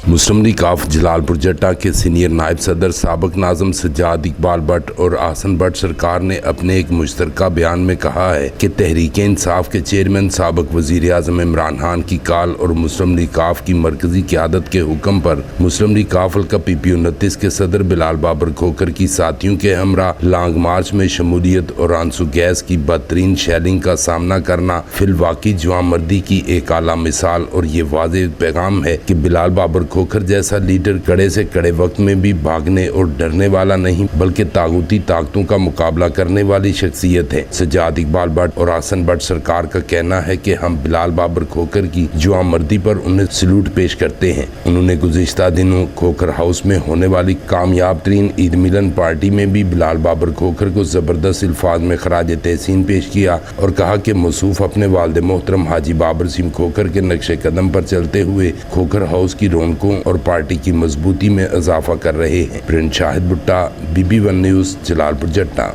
مسلم league کاف جلالپور جٹا کے senior نائب صدر سابق ناظم سجاد اقبال بٹ اور احسن بٹ سرکار نے اپنے ایک مشترکہ بیان میں کہا ہے کہ تحریک انصاف کے چیئرمین سابق وزیر اعظم عمران خان کی کال اور مسلم لیگ کاف کی مرکزی قیادت کے حکم پر مسلم لیگ کاف حلقہ PP29 کے صدر بلال بابر کھوکھر کی ساتھیوں کے ہمراہ لانگ مارچ میں شمولیت اور آنسو گیس کی بدترین شیلنگ کا سامنا کرنا فی الواقع جوان مردی کی ایک اعلیٰ مثال اور یہ واضح پیغام ہے کہ بلال بابر کھوکھر جیسا لیڈر کڑے سے کڑے وقت میں بھی بھاگنے اور ڈرنے والا نہیں بلکہ طاغوتی طاقتوں کا مقابلہ کرنے والی شخصیت ہے۔ سجاد اقبال بٹ اور احسن بٹ سرکار کا کہنا ہے کہ ہم بلال بابر کھوکھر کی جوان مردی پر انہیں سلوٹ پیش کرتے ہیں۔ انہوں نے گزشتہ دنوں کھوکھر ہاؤس میں ہونے والی کامیاب ترین عید ملن پارٹی میں بھی بلال بابر کھوکھر کو زبردست الفاظ میں خراج تحسین پیش کیا اور کہا کہ موصوف اپنے والد محترم حاجی بابر سیم کھوکھر کے نقش قدم پر چلتے ہوئے کھوکھر ہاؤس کی رونقوں اور پارٹی کی مضبوطی میں اضافہ کر رہے ہیں۔ پرنٹ شاہد بھٹا، BB1 نیوز، جلالپور جٹا۔